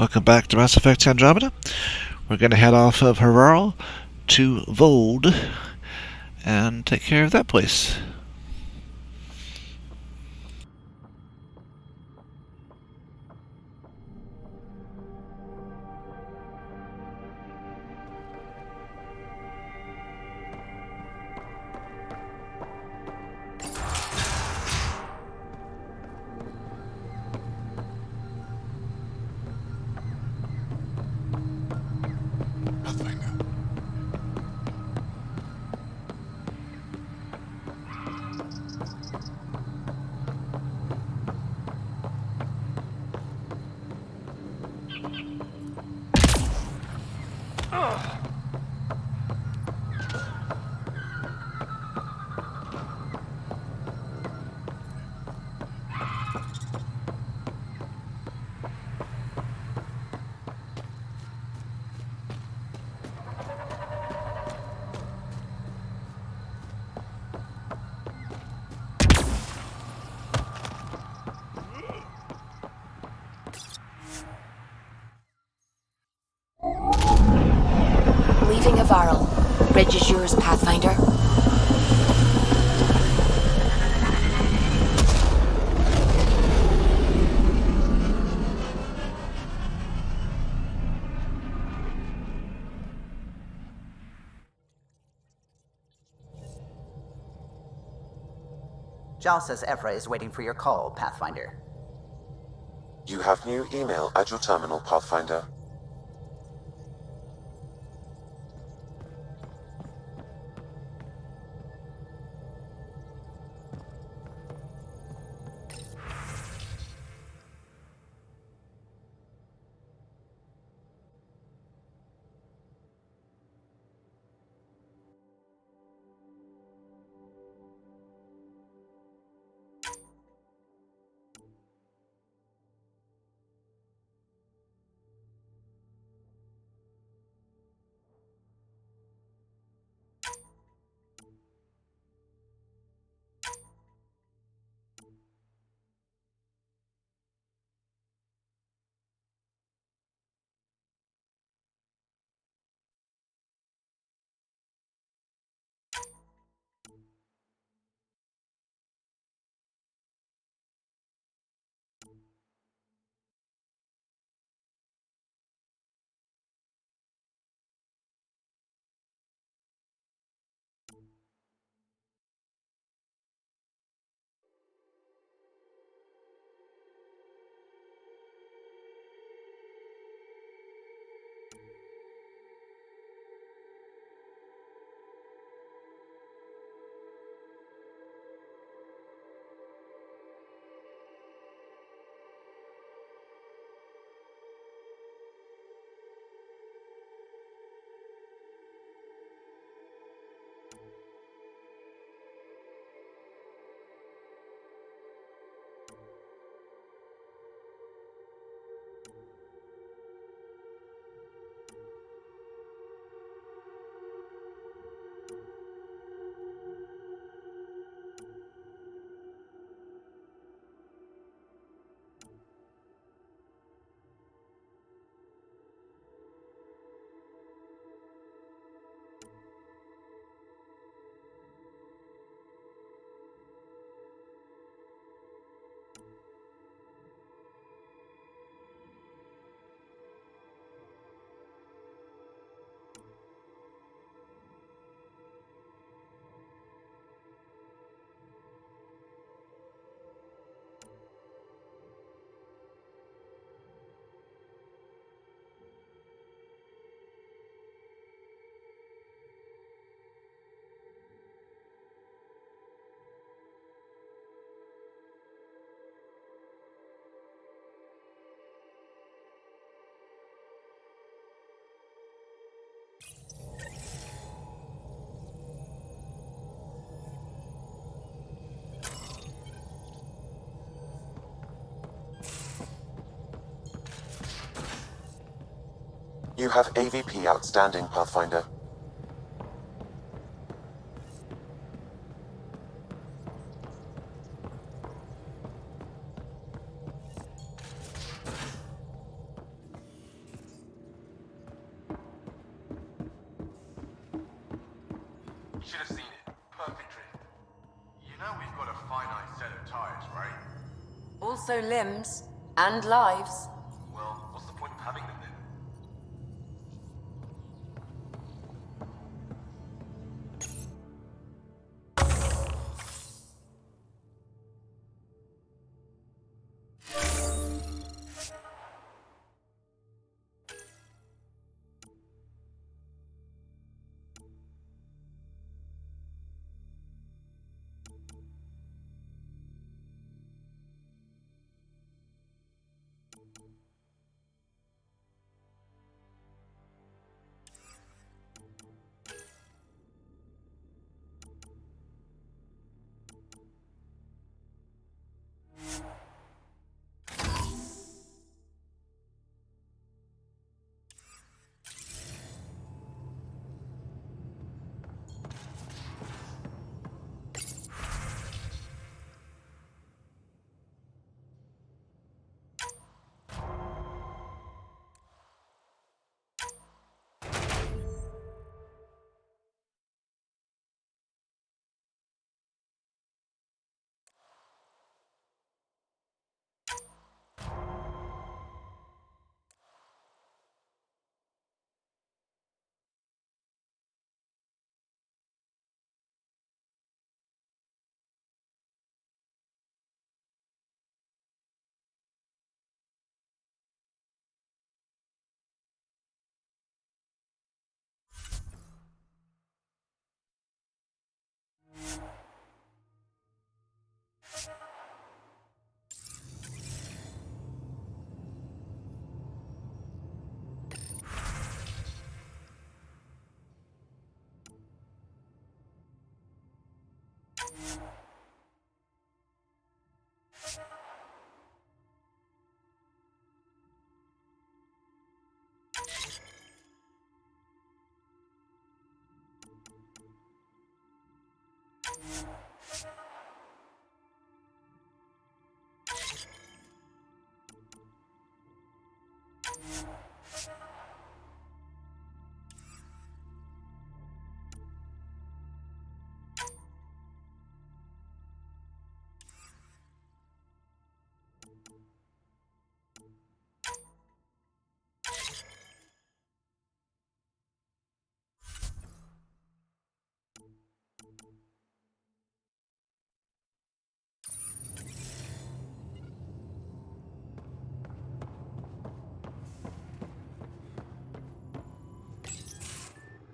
Welcome back to Mass Effect Andromeda. We're going to head off of Havarl to Vold and take care of that place. Leaving Havarl. Bridge is yours, Pathfinder. Jal says Evra is waiting for your call, Pathfinder. You have new email at your terminal, Pathfinder. You have AVP outstanding, Pathfinder. Should have seen it. Perfect drift. You know we've got a finite set of tires, right? Also limbs and lives. Well, what's the point of having them then?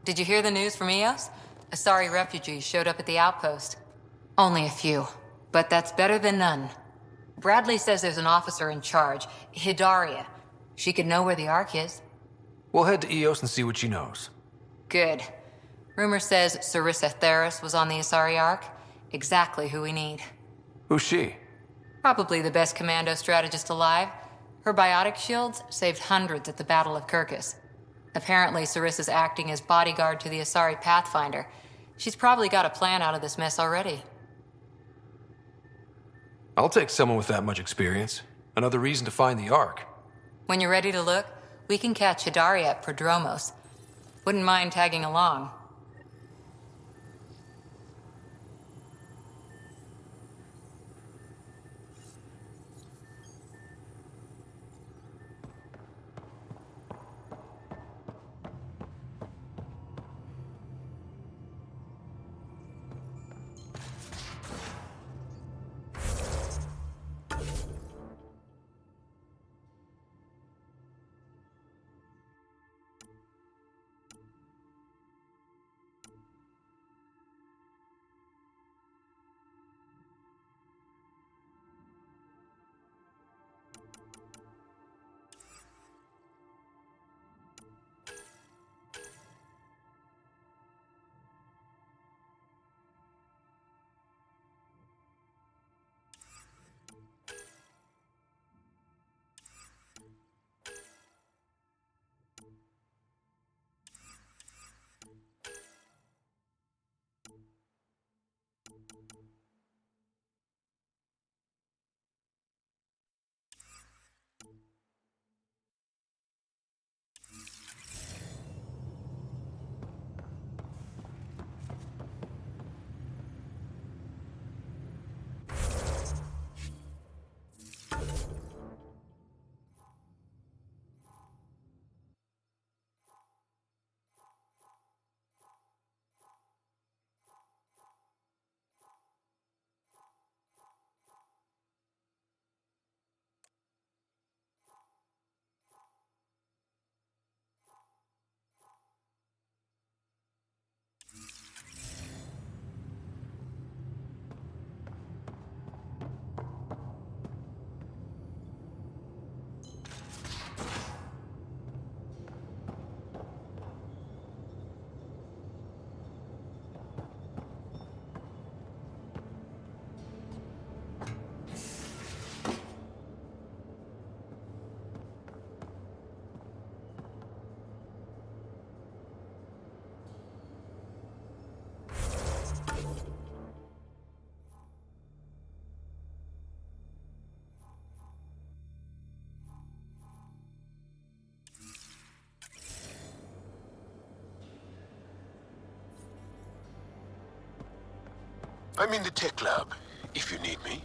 Did you hear the news from Eos? Asari refugees showed up at the outpost. Only a few, but that's better than none. Bradley says there's an officer in charge, Hidaria. She could know where the Ark is. We'll head to Eos and see what she knows. Good. Rumor says Sarissa Theris was on the Asari Ark. Exactly who we need. Who's she? Probably the best commando strategist alive. Her biotic shields saved hundreds at the Battle of Kirkus. Apparently, Sarissa's acting as bodyguard to the Asari Pathfinder. She's probably got a plan out of this mess already. I'll take someone with that much experience. Another reason to find the Ark. When you're ready to look, we can catch Hidaria at Prodromos. Wouldn't mind tagging along. I'm in the tech lab, if you need me.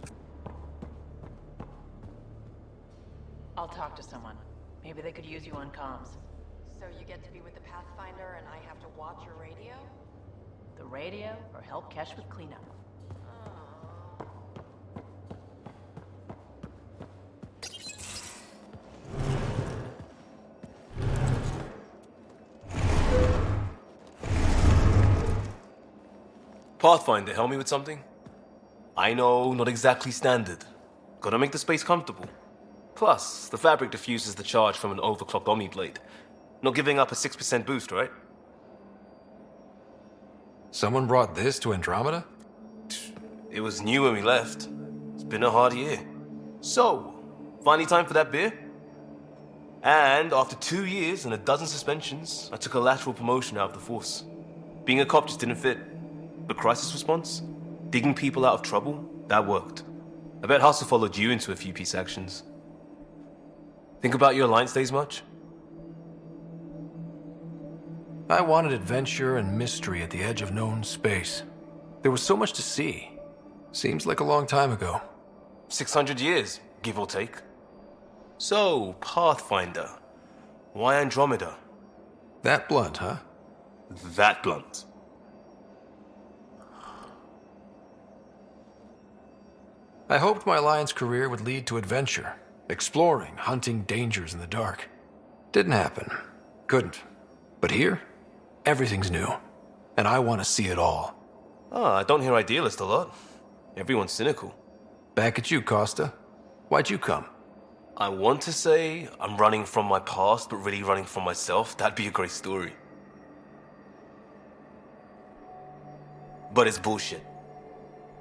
I'll talk to someone. Maybe they could use you on comms. So you get to be with the Pathfinder and I have to watch your radio? The radio, or help Kesh with cleanup. Pathfinder, help me with something? I know, not exactly standard. Gotta make the space comfortable. Plus, the fabric diffuses the charge from an overclocked Omni blade. Not giving up a 6% boost, right? Someone brought this to Andromeda? It was new when we left. It's been a hard year. So, finally time for that beer? And after 2 years and a dozen suspensions, I took a lateral promotion out of the force. Being a cop just didn't fit. But crisis response? Digging people out of trouble? That worked. I bet Hustle followed you into a few peace actions. Think about your Alliance days much? I wanted adventure and mystery at the edge of known space. There was so much to see. Seems like a long time ago. 600 years, give or take. So, Pathfinder. Why Andromeda? That blunt, huh? That blunt. I hoped my Alliance career would lead to adventure, exploring, hunting dangers in the dark. Didn't happen. Couldn't. But here, everything's new, and I want to see it all. I don't hear idealist a lot. Everyone's cynical. Back at you, Costa. Why'd you come? I want to say I'm running from my past, but really running from myself. That'd be a great story. But it's bullshit.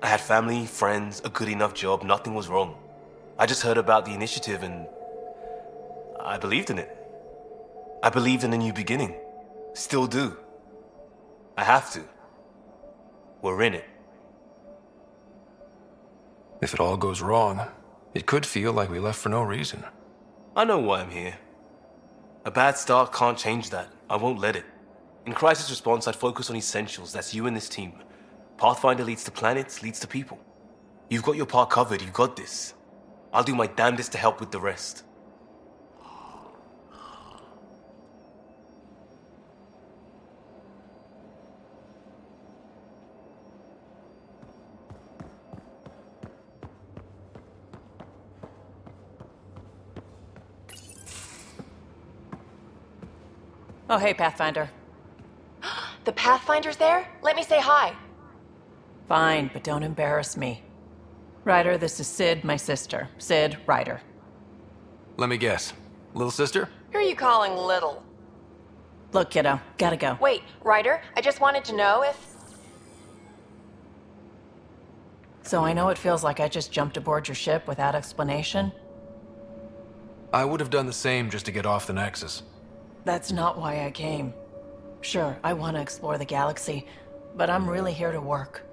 I had family, friends, a good enough job, nothing was wrong. I just heard about the initiative and I believed in it. I believed in a new beginning. Still do. I have to. We're in it. If it all goes wrong, it could feel like we left for no reason. I know why I'm here. A bad start can't change that. I won't let it. In crisis response, I'd focus on essentials. That's you and this team. Pathfinder leads to planets, leads to people. You've got your part covered, you've got this. I'll do my damnedest to help with the rest. Oh, hey, Pathfinder. The Pathfinder's there? Let me say hi. Fine, but don't embarrass me. Ryder, this is Sid, my sister. Sid, Ryder. Let me guess. Little sister? Who are you calling little? Look, kiddo, gotta go. Wait, Ryder, I just wanted to know if... So I know it feels like I just jumped aboard your ship without explanation. I would have done the same just to get off the Nexus. That's not why I came. Sure, I want to explore the galaxy, but I'm really here to work.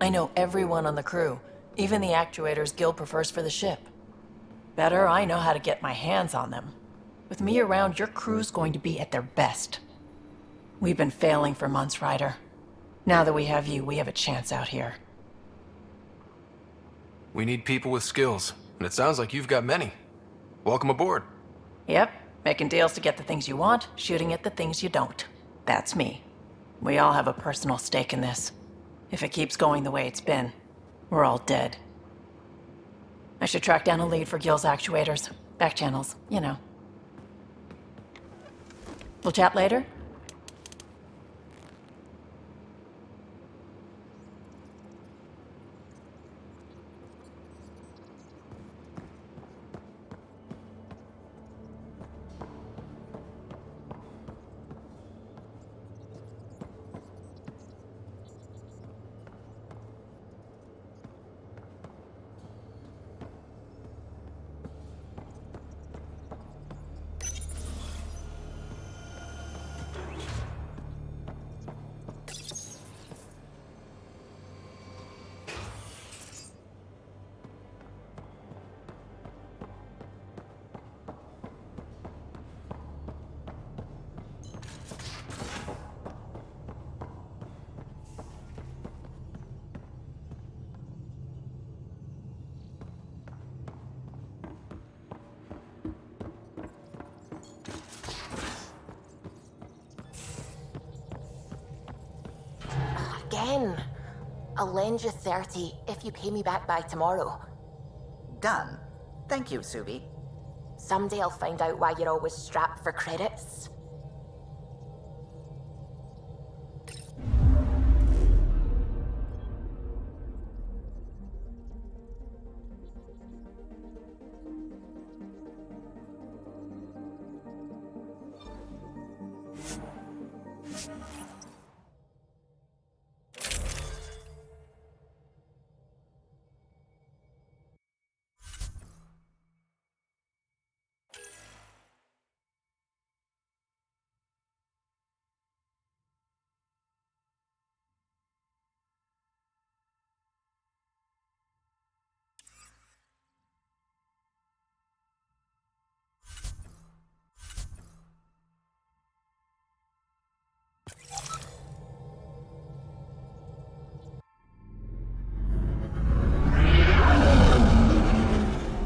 I know everyone on the crew, even the actuators Gil prefers for the ship. Better, I know how to get my hands on them. With me around, your crew's going to be at their best. We've been failing for months, Ryder. Now that we have you, we have a chance out here. We need people with skills, and it sounds like you've got many. Welcome aboard. Yep, making deals to get the things you want, shooting at the things you don't. That's me. We all have a personal stake in this. If it keeps going the way it's been, we're all dead. I should track down a lead for Gil's actuators. Back channels, you know. We'll chat later? again. I'll lend you 30 if you pay me back by tomorrow. Done. Thank you, Subi. Someday I'll find out why you're always strapped for credits.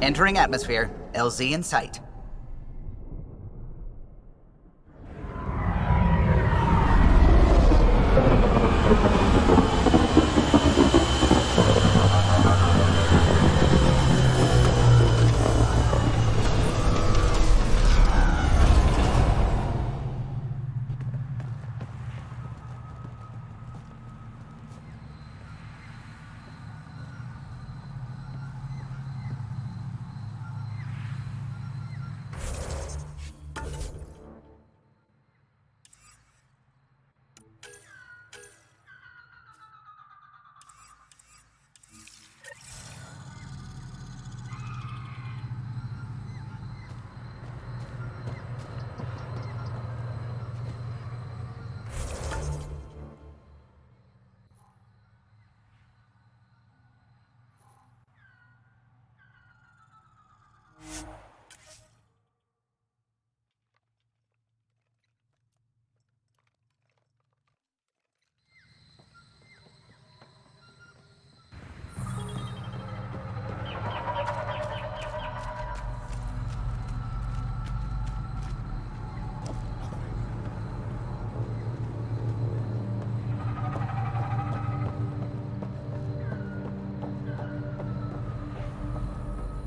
Entering atmosphere. LZ in sight.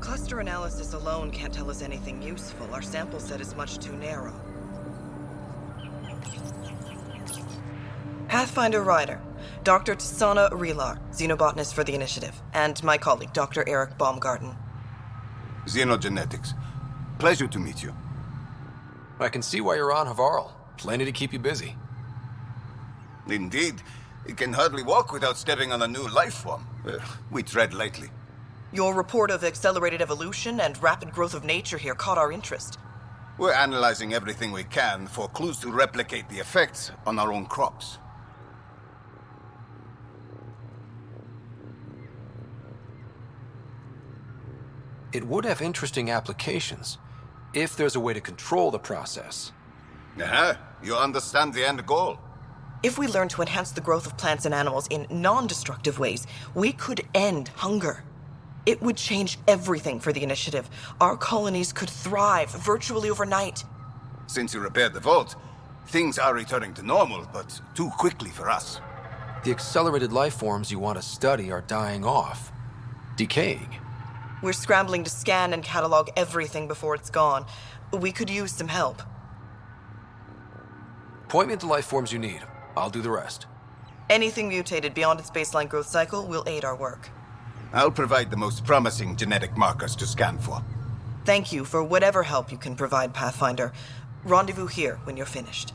Cluster analysis alone can't tell us anything useful. Our sample set is much too narrow. Pathfinder Ryder, Dr. Tsana Relar, xenobotanist for the Initiative, and my colleague, Dr. Eric Baumgarten. Xenogenetics. Pleasure to meet you. I can see why you're on Havarl. Plenty to keep you busy. Indeed. It can hardly walk without stepping on a new life form. We tread lightly. Your report of accelerated evolution and rapid growth of nature here caught our interest. We're analyzing everything we can for clues to replicate the effects on our own crops. It would have interesting applications, if there's a way to control the process. You understand the end goal. If we learn to enhance the growth of plants and animals in non-destructive ways, we could end hunger. It would change everything for the Initiative. Our colonies could thrive virtually overnight. Since you repaired the vault, things are returning to normal, but too quickly for us. The accelerated life forms you want to study are dying off, decaying. We're scrambling to scan and catalog everything before it's gone. We could use some help. Point me to life forms you need. I'll do the rest. Anything mutated beyond its baseline growth cycle will aid our work. I'll provide the most promising genetic markers to scan for. Thank you for whatever help you can provide, Pathfinder. Rendezvous here when you're finished.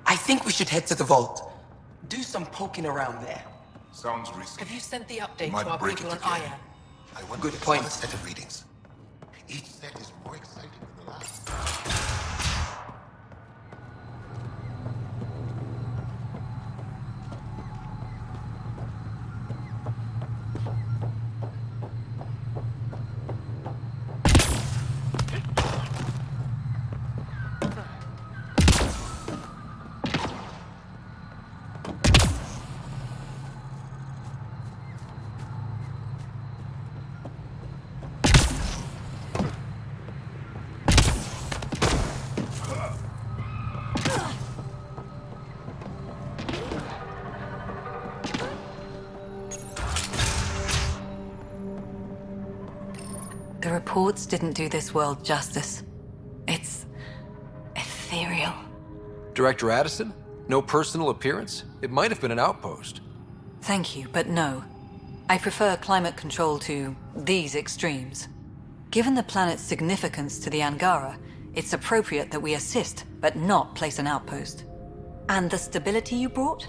I think we should head to the vault. Do some poking around there. Sounds risky. Have you sent the update Might to our break people it on again. Aya? I want Good to point. a set of readings. Each set is more exciting than the last. The reports didn't do this world justice. It's ethereal. Director Addison? No personal appearance? It might have been an outpost. Thank you, but no. I prefer climate control to these extremes. Given the planet's significance to the Angara, it's appropriate that we assist, but not place an outpost. And the stability you brought?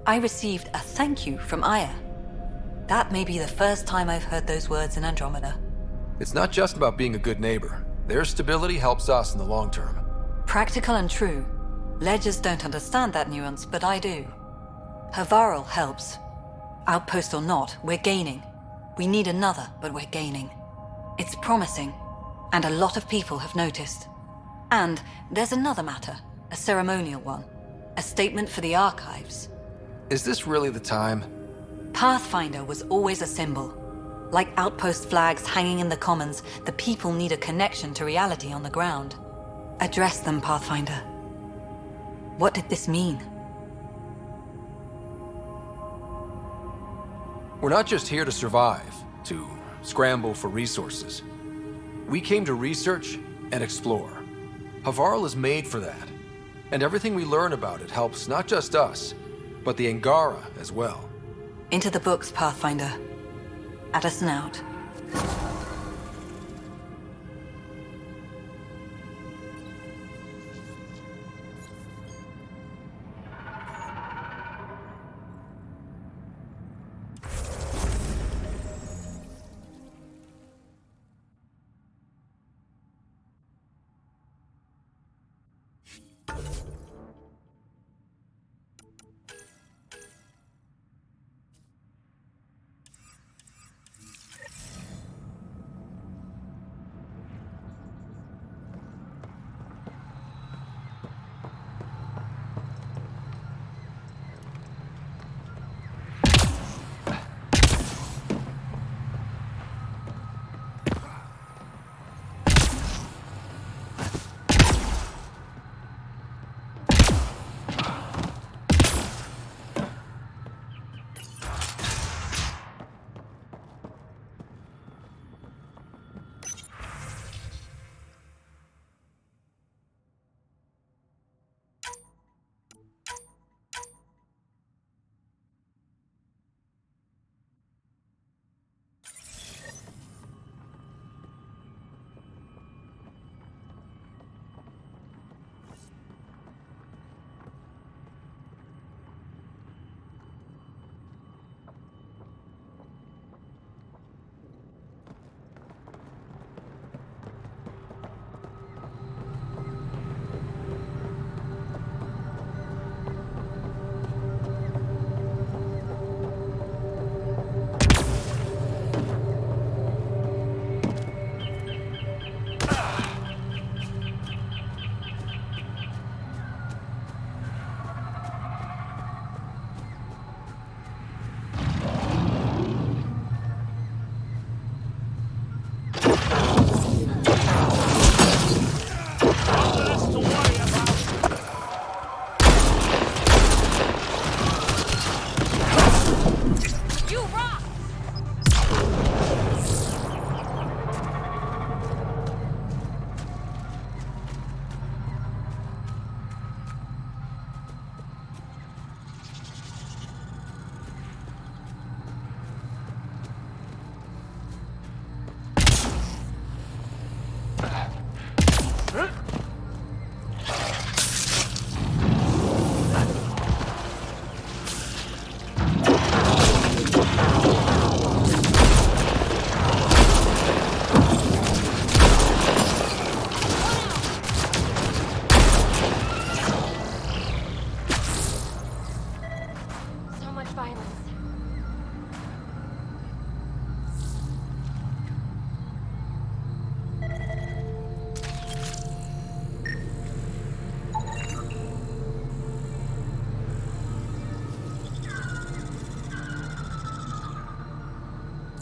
I received a thank you from Aya. That may be the first time I've heard those words in Andromeda. It's not just about being a good neighbor. Their stability helps us in the long term. Practical and true. Ledgers don't understand that nuance, but I do. Havarl helps. Outpost or not, we're gaining. We need another, but we're gaining. It's promising, and a lot of people have noticed. And there's another matter, a ceremonial one. A statement for the archives. Is this really the time? Pathfinder was always a symbol. Like outpost flags hanging in the commons, the people need a connection to reality on the ground. Address them, Pathfinder. What did this mean? We're not just here to survive, to scramble for resources. We came to research and explore. Havarl is made for that. And everything we learn about it helps not just us, but the Angara as well. Into the books, Pathfinder. Addison out.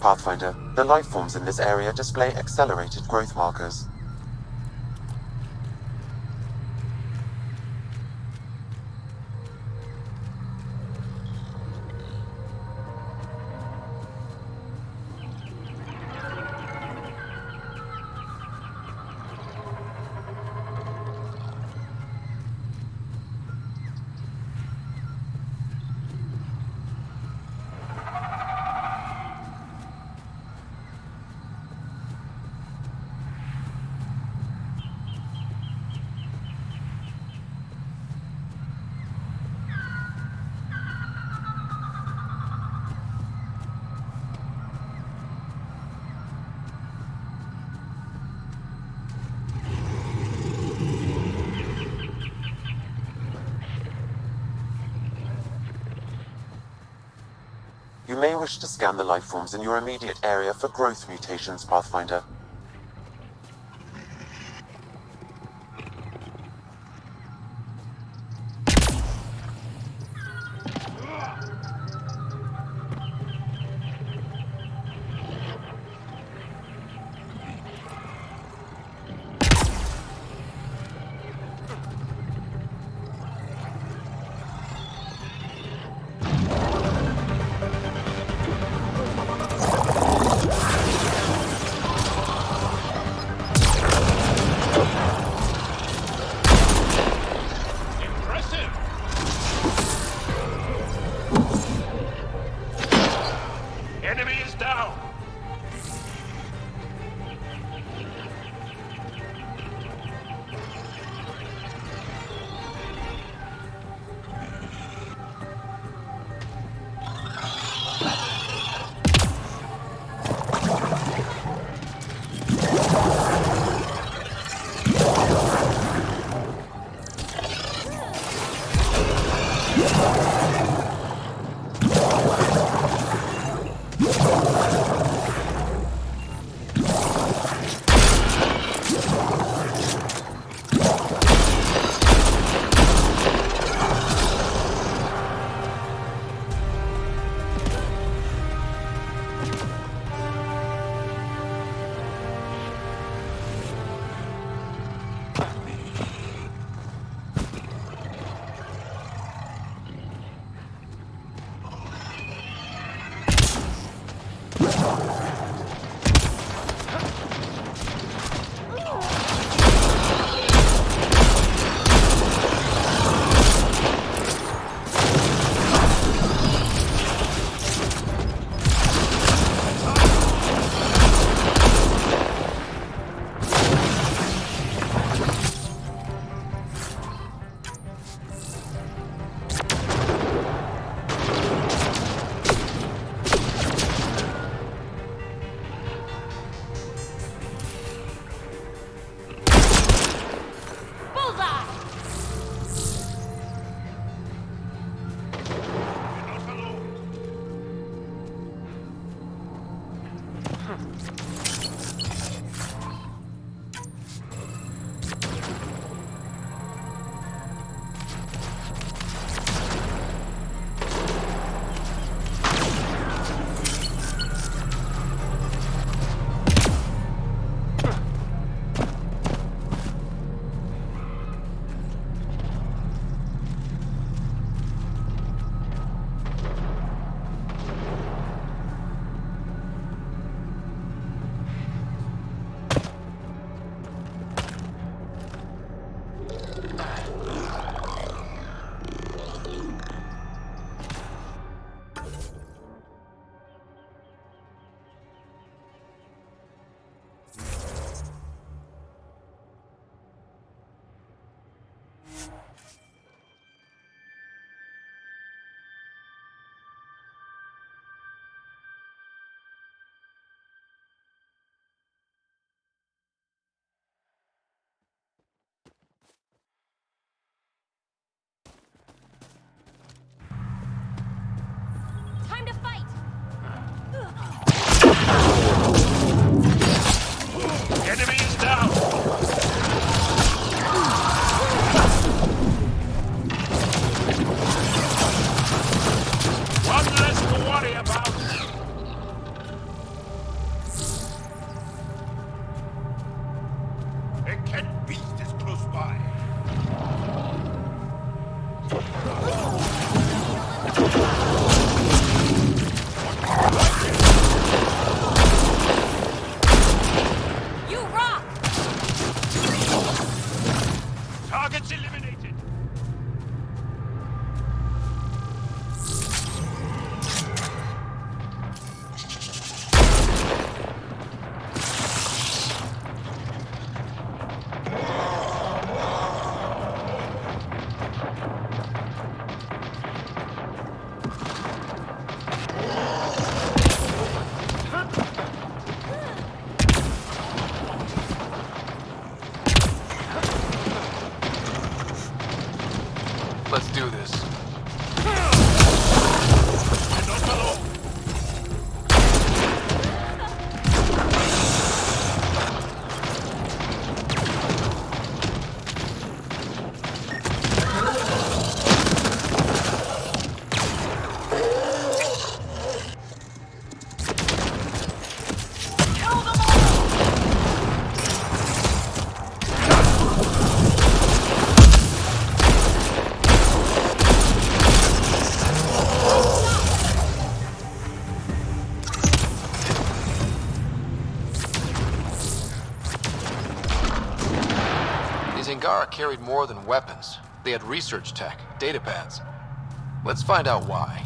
Pathfinder, the life forms in this area display accelerated growth markers. wish to scan the life forms in your immediate area for growth mutations, Pathfinder. Enemy is down! Time to fight! Enemy is down! One less to worry about! A cat beast is close by. You rock! Targets eliminated! Angara carried more than weapons. They had research tech, datapads. Let's find out why.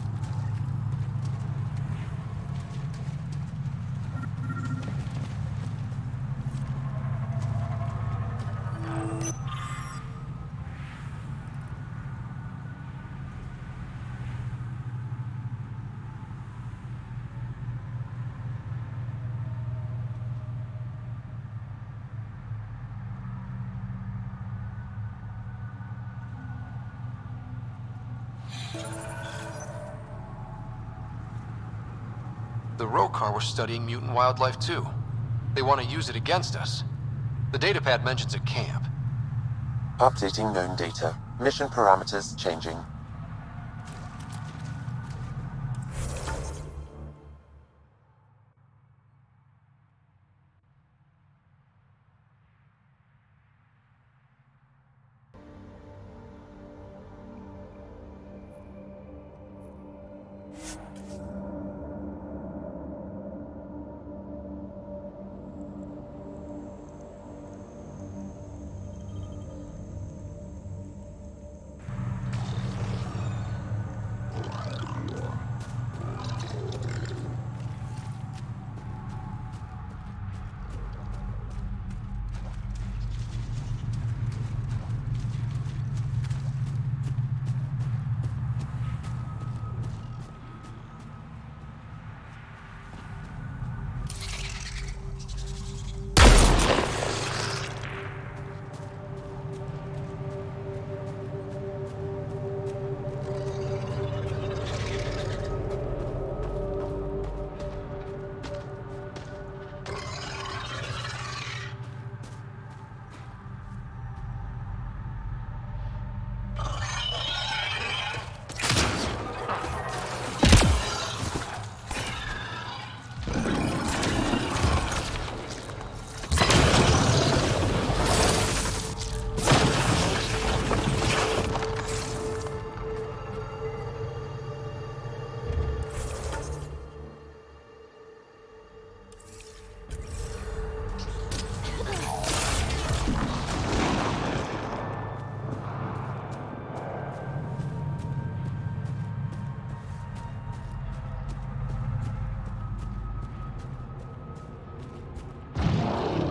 The Rokar were studying mutant wildlife too. They want to use it against us. The datapad mentions a camp. Updating known data. Mission parameters changing.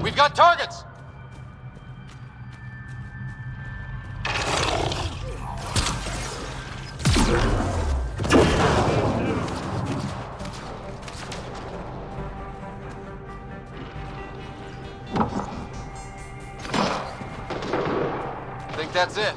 We've got targets! Think that's it?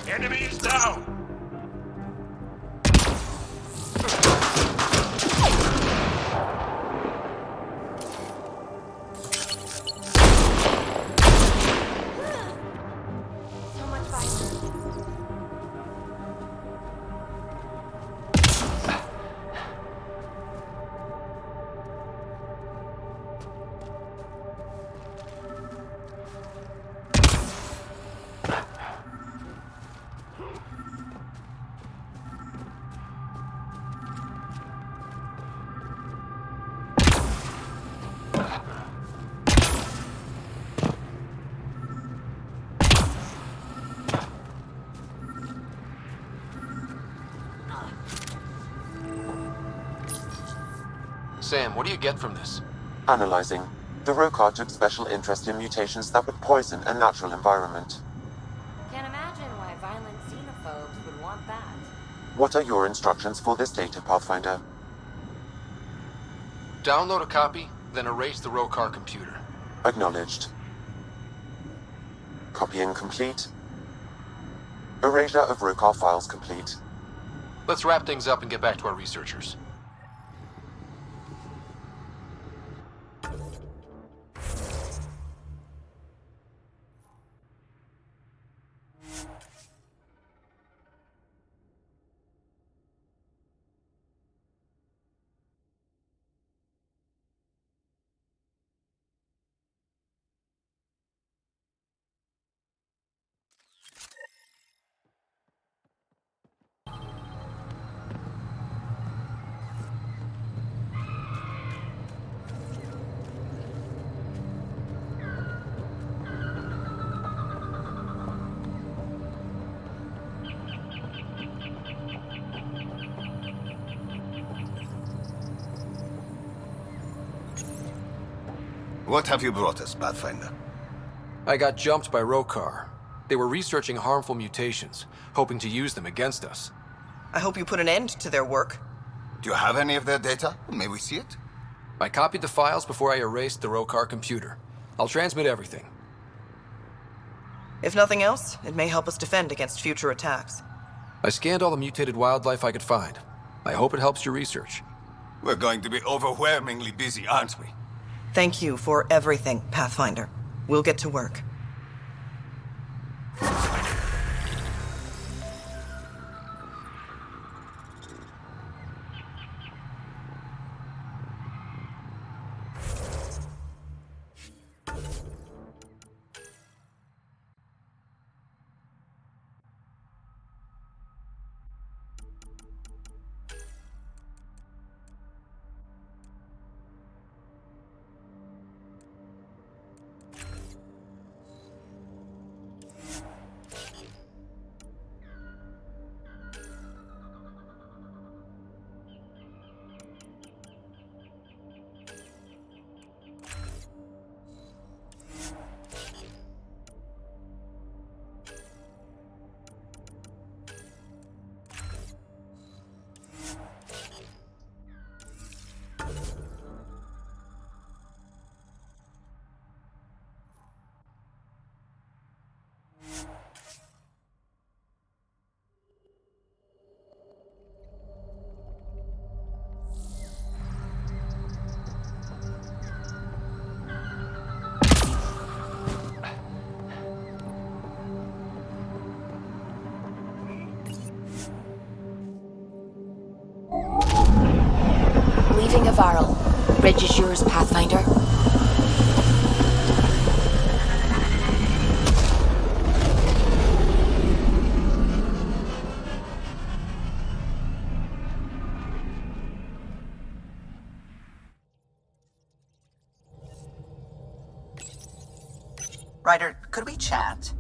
Enemies down! So much violence. Sam, what do you get from this? Analyzing. The Rokar took special interest in mutations that would poison a natural environment. Can't imagine why violent xenophobes would want that. What are your instructions for this data, Pathfinder? Download a copy, then erase the Rokar computer. Acknowledged. Copying complete. Erasure of Rokar files complete. Let's wrap things up and get back to our researchers. What have you brought us, Pathfinder? I got jumped by Rokar. They were researching harmful mutations, hoping to use them against us. I hope you put an end to their work. Do you have any of their data? May we see it? I copied the files before I erased the Rokar computer. I'll transmit everything. If nothing else, it may help us defend against future attacks. I scanned all the mutated wildlife I could find. I hope it helps your research. We're going to be overwhelmingly busy, aren't we? Thank you for everything, Pathfinder. We'll get to work. Leaving Havarl. Bridge is yours, Pathfinder. Ryder, could we chat?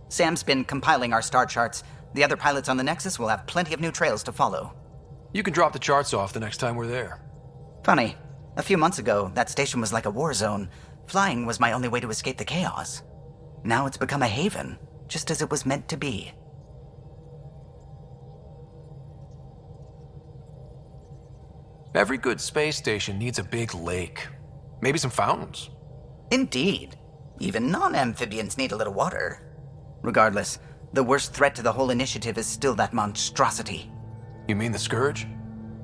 Sam's been compiling our star charts. The other pilots on the Nexus will have plenty of new trails to follow. You can drop the charts off the next time we're there. Funny, a few months ago, that station was like a war zone. Flying was my only way to escape the chaos. Now it's become a haven, just as it was meant to be. Every good space station needs a big lake. Maybe some fountains. Indeed. Even non-amphibians need a little water. Regardless, the worst threat to the whole initiative is still that monstrosity. You mean the Scourge?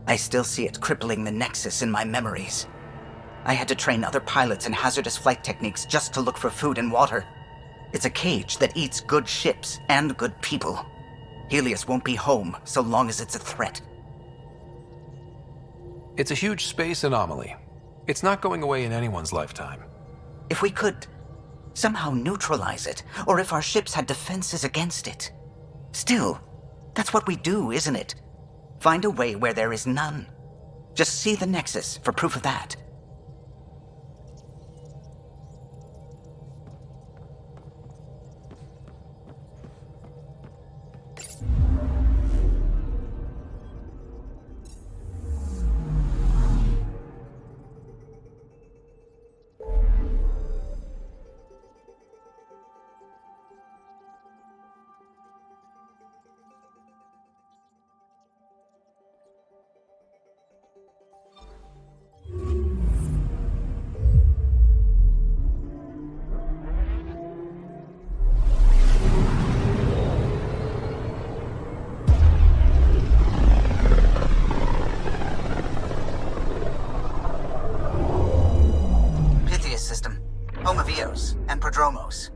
I still see it crippling the Nexus in my memories. I had to train other pilots in hazardous flight techniques just to look for food and water. It's a cage that eats good ships and good people. Helios won't be home so long as it's a threat. It's a huge space anomaly. It's not going away in anyone's lifetime. If we could somehow neutralize it, or if our ships had defenses against it. Still, that's what we do, isn't it? Find a way where there is none. Just see the Nexus for proof of that. Prodromos.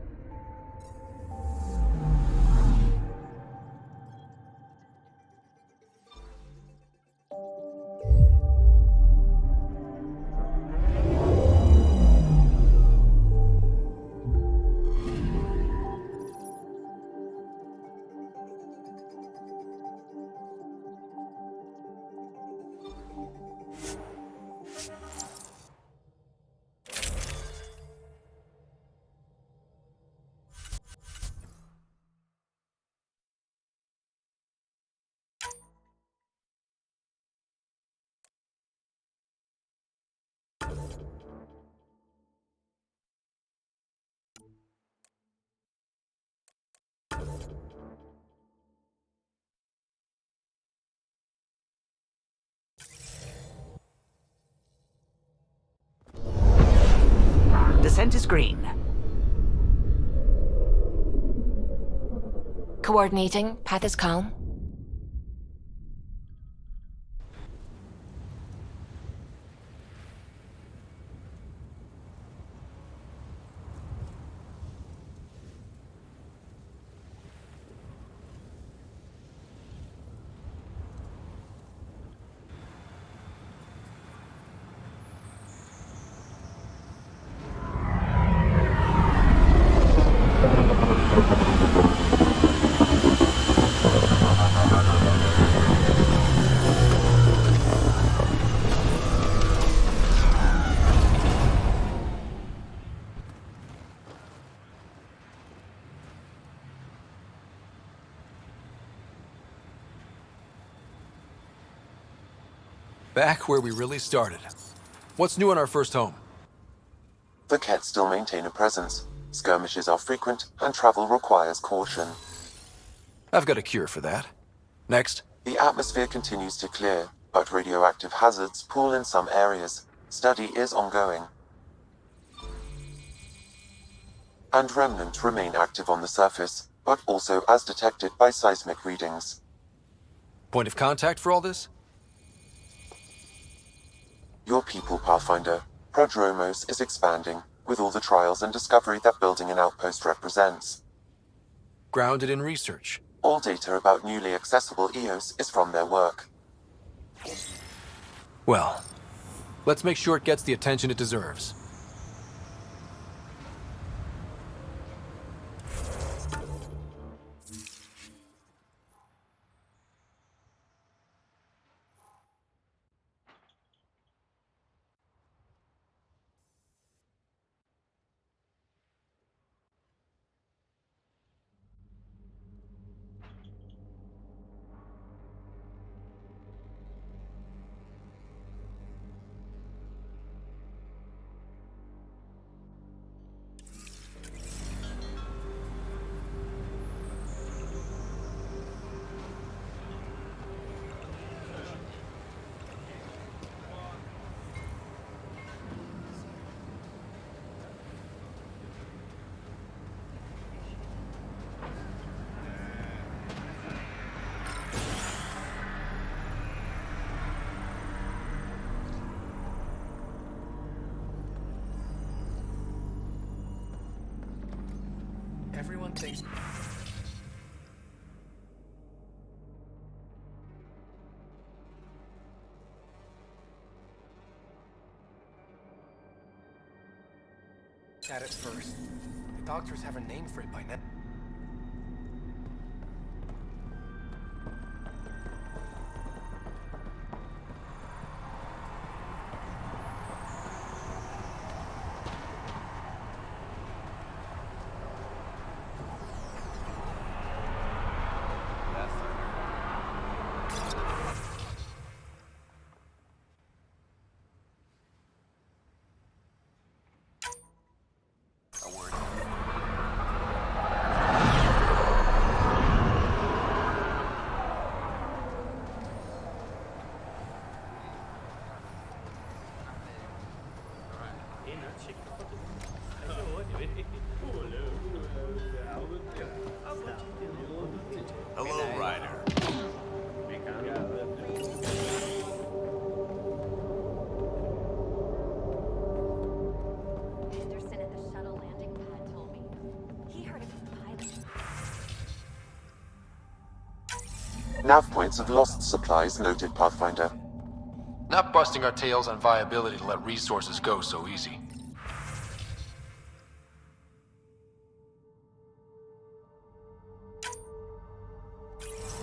Descent is green. Coordinating. Path is calm. Back where we really started. What's new in our first home? The Kett still maintain a presence. Skirmishes are frequent, and travel requires caution. I've got a cure for that. Next. The atmosphere continues to clear, but radioactive hazards pool in some areas. Study is ongoing. And remnants remain active on the surface, but also as detected by seismic readings. Point of contact for all this? Your people, Pathfinder. Prodromos is expanding, with all the trials and discovery that building an outpost represents. Grounded in research. All data about newly accessible Eos is from their work. Well, let's make sure it gets the attention it deserves. Everyone thinks... at it first. The doctors have a name for it by now. Nav points of lost supplies noted, Pathfinder. Not busting our tails on viability to let resources go so easy.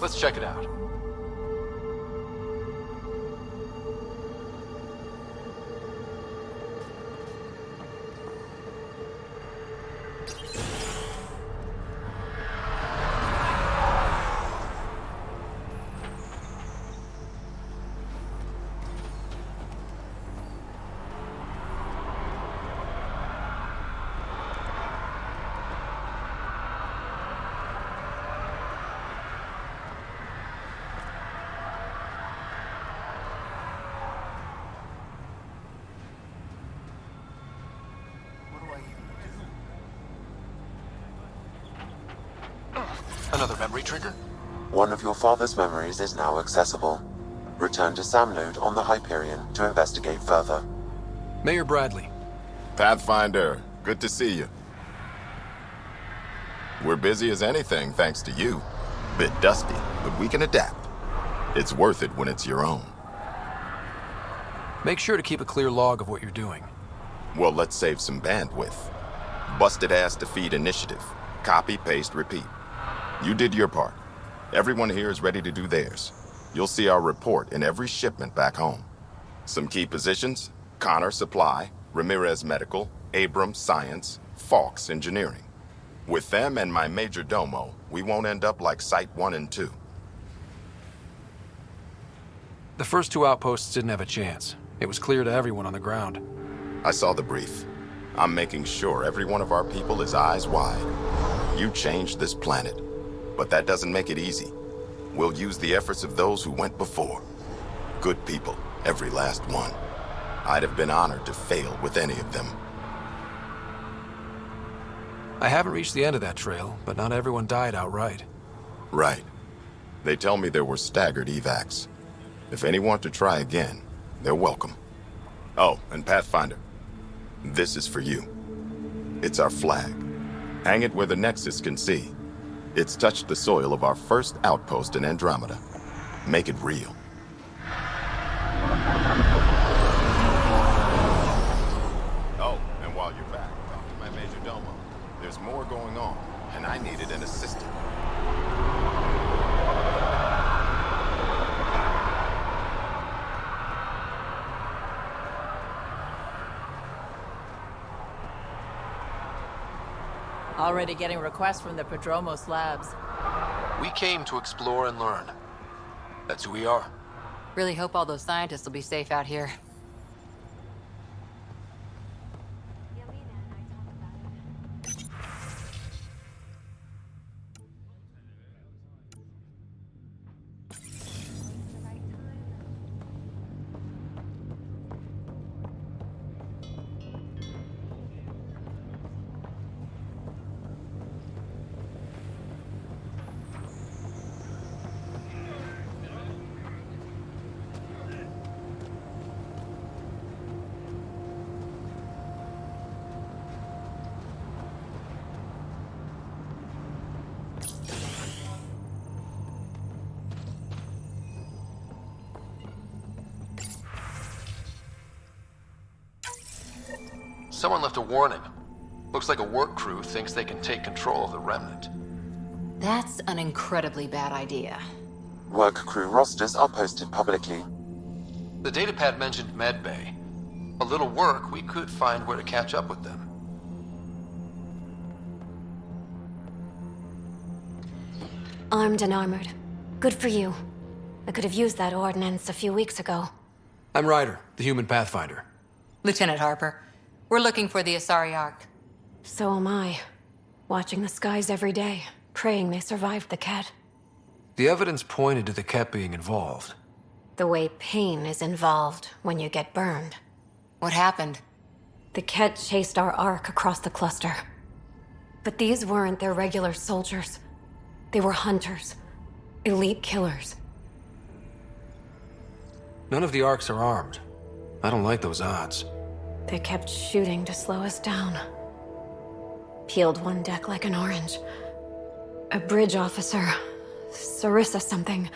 Let's check it out. Another memory trigger? One of your father's memories is now accessible. Return to Sam Node on the Hyperion to investigate further. Mayor Bradley. Pathfinder, good to see you. We're busy as anything thanks to you. Bit dusty, but we can adapt. It's worth it when it's your own. Make sure to keep a clear log of what you're doing. Well, let's save some bandwidth. Busted ass defeat initiative. Copy, paste, repeat. You did your part. Everyone here is ready to do theirs. You'll see our report in every shipment back home. Some key positions: Connor Supply, Ramirez Medical, Abrams Science, Fawkes Engineering. With them and my major domo, we won't end up like Site 1 and 2. The first two outposts didn't have a chance. It was clear to everyone on the ground. I saw the brief. I'm making sure every one of our people is eyes wide. You changed this planet, but that doesn't make it easy. We'll use the efforts of those who went before. Good people, every last one. I'd have been honored to fail with any of them. I haven't reached the end of that trail, but not everyone died outright. Right. They tell me there were staggered evacs. If any want to try again, they're welcome. Oh, and Pathfinder, this is for you. It's our flag. Hang it where the Nexus can see. It's touched the soil of our first outpost in Andromeda. Make it real. Oh, and while you're back, talk to my major domo. There's more going on, and I needed an assistant. Already getting requests from the Prodromos labs. We came to explore and learn. That's who we are. Really hope all those scientists will be safe out here. Someone left a warning. Looks like a work crew thinks they can take control of the remnant. That's an incredibly bad idea. Work crew rosters are posted publicly. The datapad mentioned medbay. A little work, we could find where to catch up with them. Armed and armored. Good for you. I could have used that ordnance a few weeks ago. I'm Ryder, the human pathfinder. Lieutenant Harper, we're looking for the Asari Ark. So am I. Watching the skies every day, praying they survived the Ket. The evidence pointed to the Ket being involved. The way pain is involved when you get burned. What happened? The Ket chased our Ark across the cluster. But these weren't their regular soldiers. They were hunters. Elite killers. None of the Arks are armed. I don't like those odds. They kept shooting to slow us down. Peeled one deck like an orange. A bridge officer Sarissa something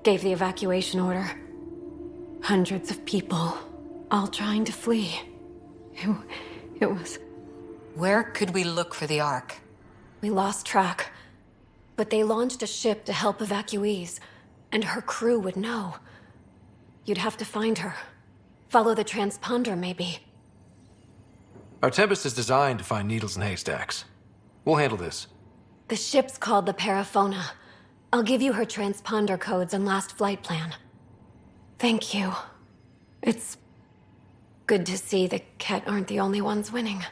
gave the evacuation order. Hundreds of people, all trying to flee. It was... Where could we look for the Ark? We lost track. But they launched a ship to help evacuees, and her crew would know. You'd have to find her. Follow the transponder, maybe. Our Tempest is designed to find needles in haystacks. We'll handle this. The ship's called the Paraphona. I'll give you her transponder codes and last flight plan. Thank you. It's good to see the Ket aren't the only ones winning.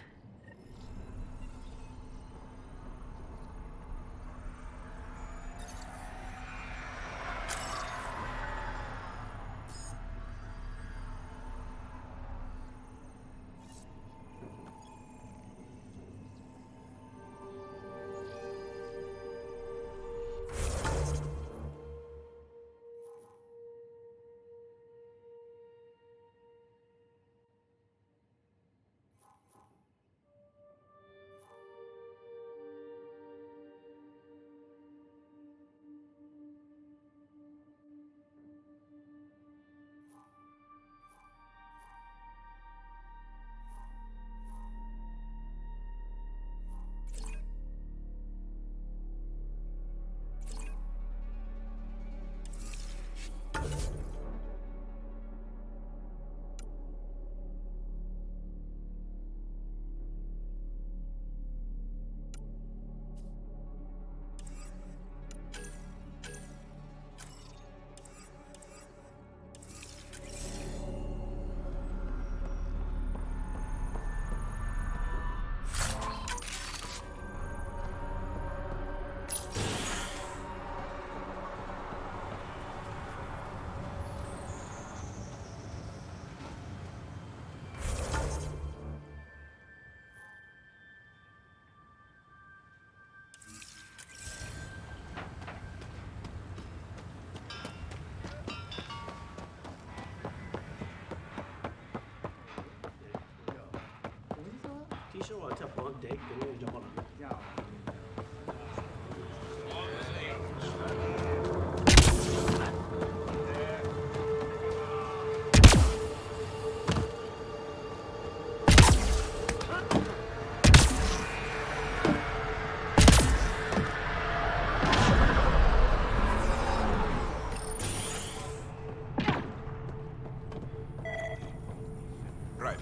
Ryder.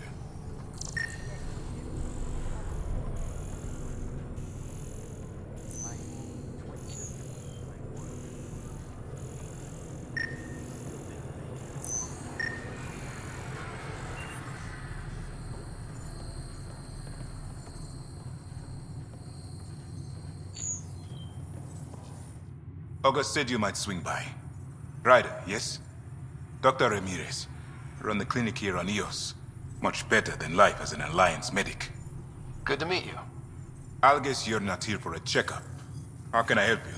August said you might swing by. Ryder, yes? Dr. Ramirez. Run the clinic here on Eos. Much better than life as an Alliance medic. Good to meet you. I'll guess you're not here for a checkup. How can I help you?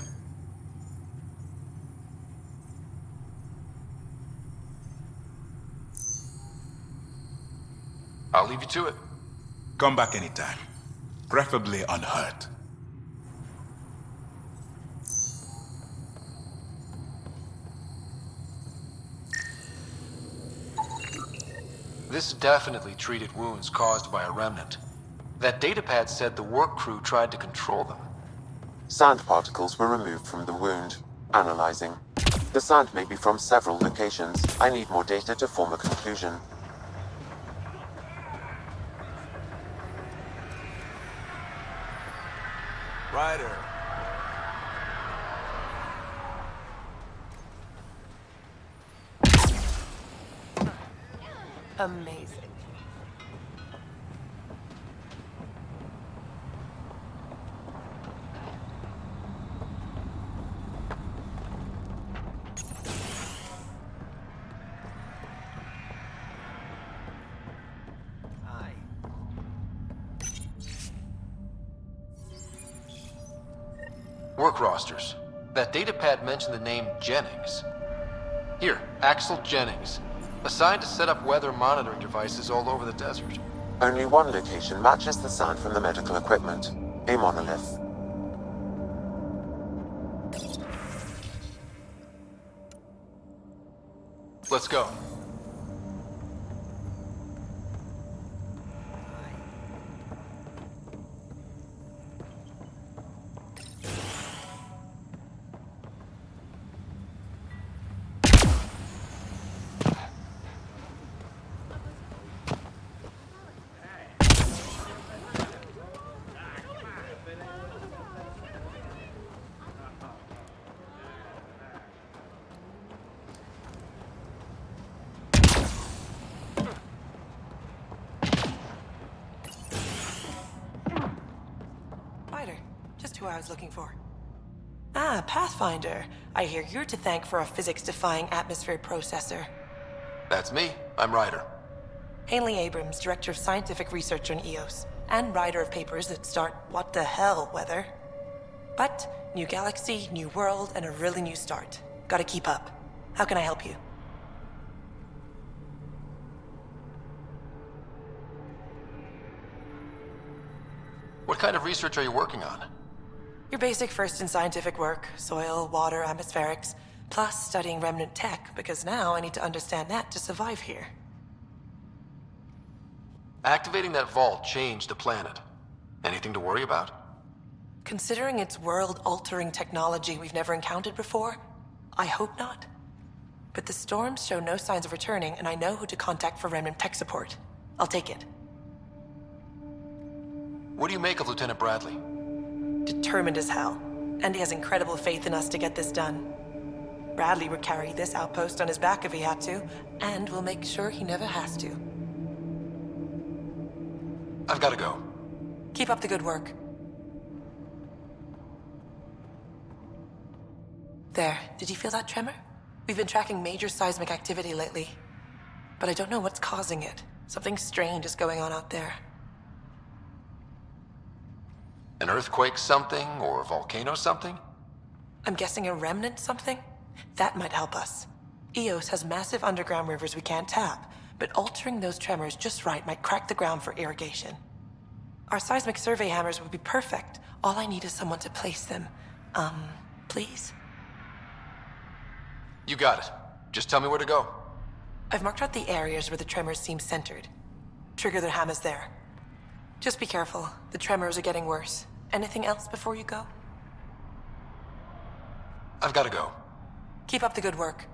I'll leave you to it. Come back anytime. Preferably unhurt. This definitely treated wounds caused by a remnant. That datapad said the work crew tried to control them. Sand particles were removed from the wound. Analyzing. The sand may be from several locations. I need more data to form a conclusion. Ryder. Amazing. Work rosters. That datapad mentioned the name Jennings. Here, Axel Jennings. Assigned to set up weather monitoring devices all over the desert. Only one location matches the sound from the medical equipment. A monolith. Let's go. Ryder, just who I was looking for. Ah, Pathfinder. I hear you're to thank for a physics-defying atmosphere processor. That's me. I'm Ryder. Hanley Abrams, Director of Scientific Research on Eos, and writer of papers that start what the hell weather. But, new galaxy, new world, and a really new start. Gotta keep up. How can I help you? What kind of research are you working on? Your basic first in scientific work, soil, water, atmospherics, plus studying remnant tech, because now I need to understand that to survive here. Activating that vault changed the planet. Anything to worry about? Considering it's world-altering technology we've never encountered before, I hope not. But the storms show no signs of returning, and I know who to contact for remnant tech support. I'll take it. What do you make of Lieutenant Bradley? Determined as hell. And he has incredible faith in us to get this done. Bradley would carry this outpost on his back if he had to, and we'll make sure he never has to. I've got to go. Keep up the good work. There, did you feel that tremor? We've been tracking major seismic activity lately. But I don't know what's causing it. Something strange is going on out there. An earthquake something, or a volcano something? I'm guessing a remnant something? That might help us. Eos has massive underground rivers we can't tap, but altering those tremors just right might crack the ground for irrigation. Our seismic survey hammers would be perfect. All I need is someone to place them. Please? You got it. Just tell me where to go. I've marked out the areas where the tremors seem centered. Trigger their hammers there. Just be careful. The tremors are getting worse. Anything else before you go? I've got to go. Keep up the good work.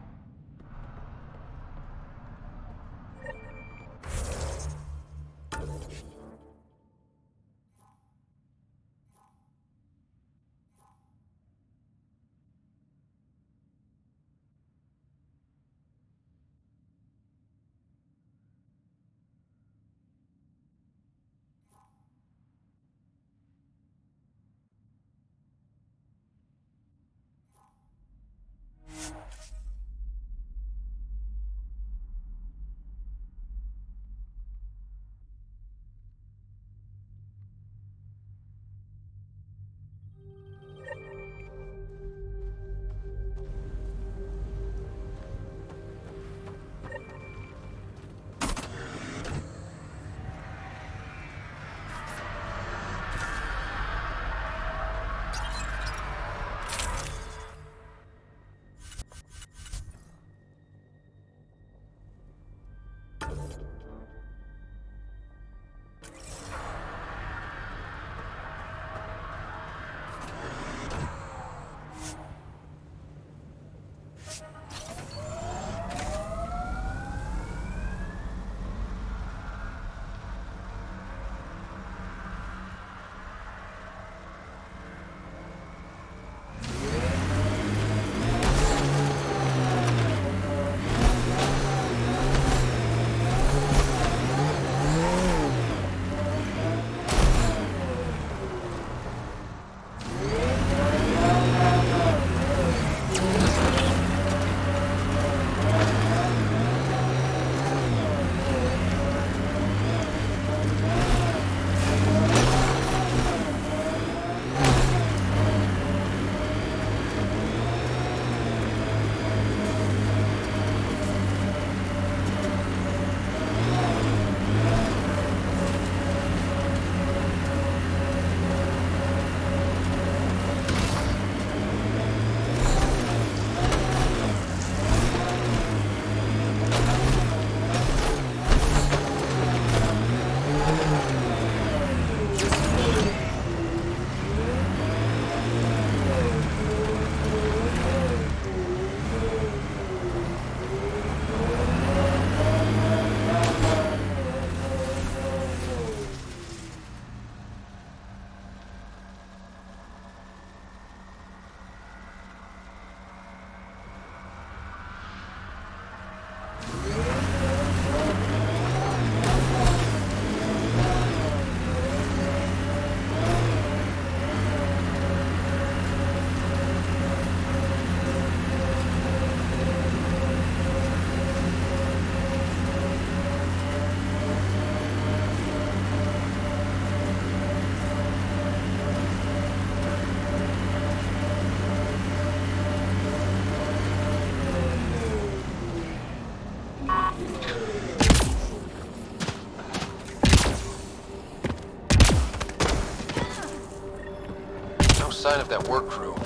sign of that work crew,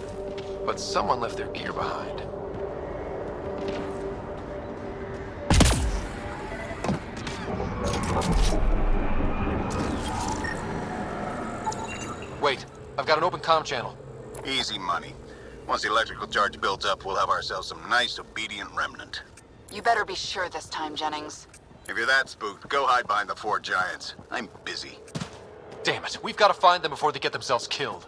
but someone left their gear behind. Wait, I've got an open comm channel. Easy money. Once the electrical charge builds up, we'll have ourselves some nice, obedient remnant. You better be sure this time, Jennings. If you're that spooked, go hide behind the four giants. I'm busy. Damn it, we've got to find them before they get themselves killed.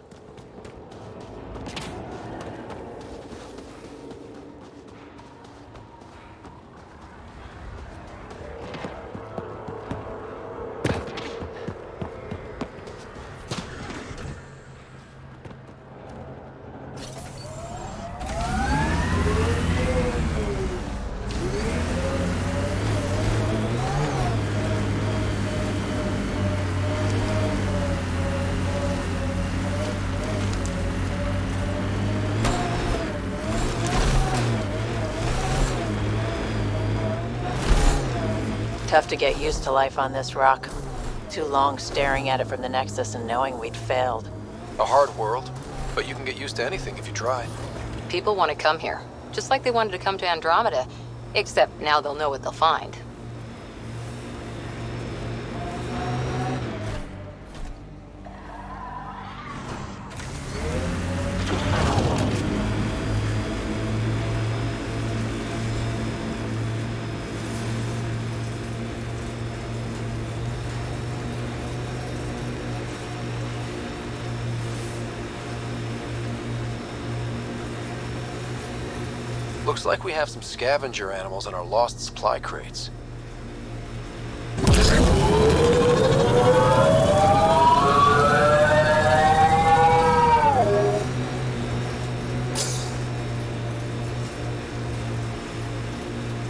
Tough to get used to life on this rock. Too long staring at it from the Nexus and knowing we'd failed. A hard world, but you can get used to anything if you try. People want to come here, just like they wanted to come to Andromeda, except now they'll know what they'll find. Looks like we have some scavenger animals in our lost supply crates.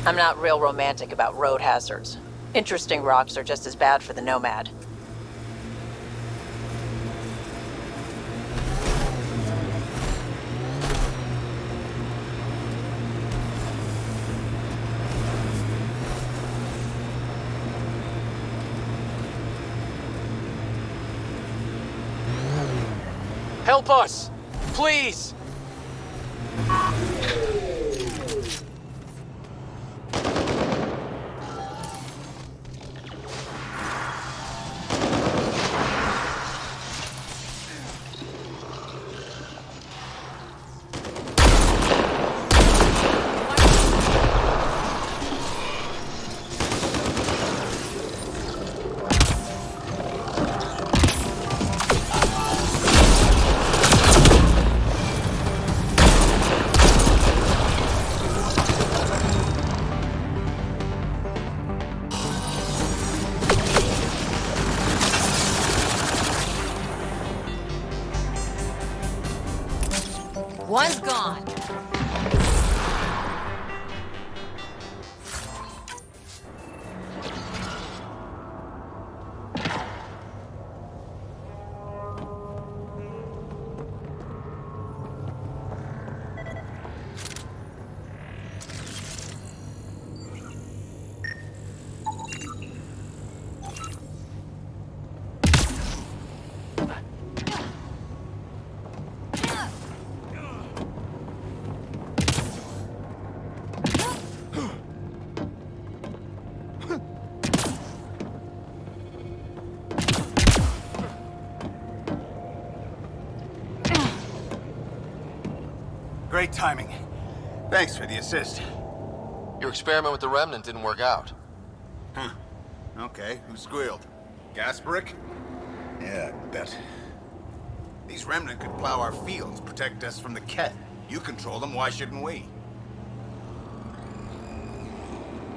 I'm not real romantic about road hazards. Interesting rocks are just as bad for the Nomad. Help us! Please! One's gone. Great timing. Thanks for the assist. Your experiment with the Remnant didn't work out. Huh. Okay, who squealed? Gasparic? Yeah, I bet. These Remnant could plow our fields, protect us from the Ket. You control them, why shouldn't we?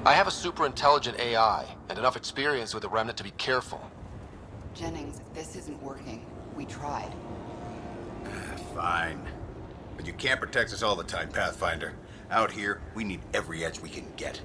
I have a super intelligent AI and enough experience with the Remnant to be careful. Jennings, this isn't working. We tried. Fine. But you can't protect us all the time, Pathfinder. Out here, we need every edge we can get.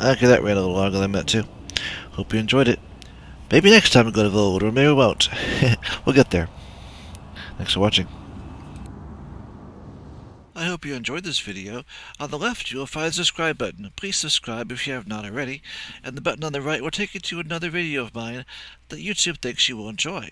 Okay, that ran a little longer than I meant to. Hope you enjoyed it. Maybe next time we'll go to Vold, or maybe we won't. We'll get there. Thanks for watching. I hope you enjoyed this video. On the left, you will find the subscribe button. Please subscribe if you have not already, and the button on the right will take you to another video of mine that YouTube thinks you will enjoy.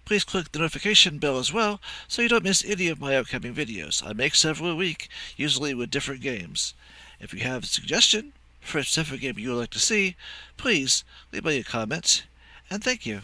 Please click the notification bell as well, so you don't miss any of my upcoming videos. I make several a week, usually with different games. If you have a suggestion for a specific game you would like to see, please leave me a comment, and thank you.